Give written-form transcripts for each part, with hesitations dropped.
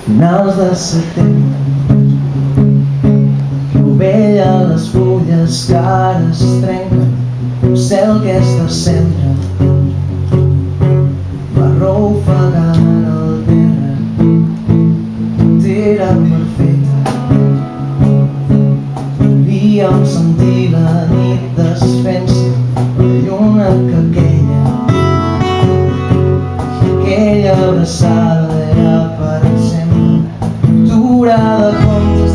Finals de setembre, rovella les fulles que ara es trenquen, un cel que és de cendra, marró ofegant el terra, tera perfecta. Volíem sentir la nit desfent-se, la lluna que aquella abraçada era per sempre. Octubre de comptes,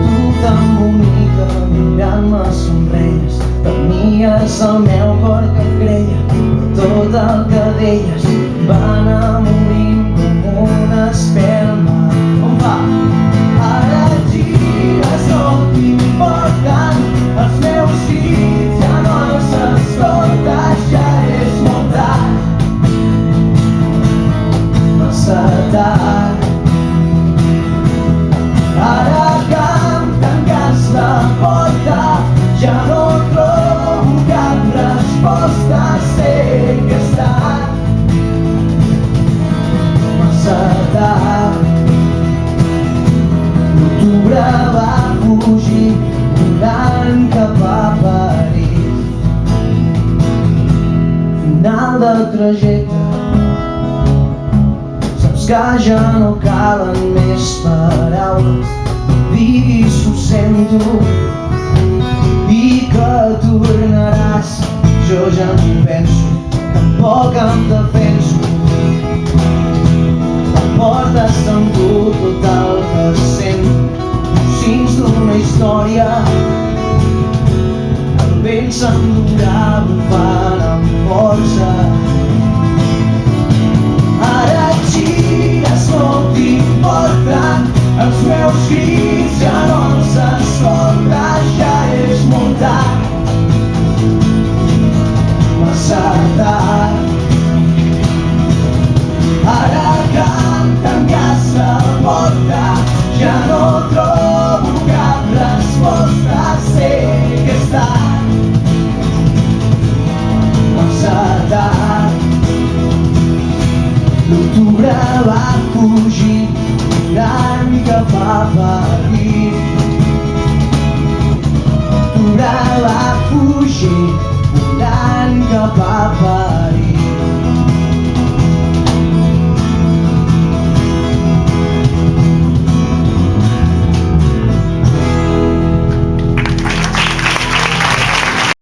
tu tan bonica, mirant-me somreies, tenies el meu cor que creia, però tot el que deies va anar morint com una espelma. On va? Ara gires, no t'importen els meus crits, ja no els escoltes, ja és molt tard, massa tard. Ara que em tanques la porta ja no trobo cap resposta, sé que és tard, massa tard. L'octubre va fugir volant cap a París. Final del trajecte, saps que ja no calen més paraules, diguis ho sento i que tornaràs. Jo ja no ho penso, tampoc em defenso, portes amb tu tot el que sento, cims d'una història, el vent s'endurà bufant amb força. Ara gires, no t'importen els meus crits, ja no els escoltes, ja és molt tard, massa tard. Ara que em tanques la porta ja no trobo cap resposta, sé que és tard, massa tard. L'octubre va fugir volant cap a París. L'octubre va fugir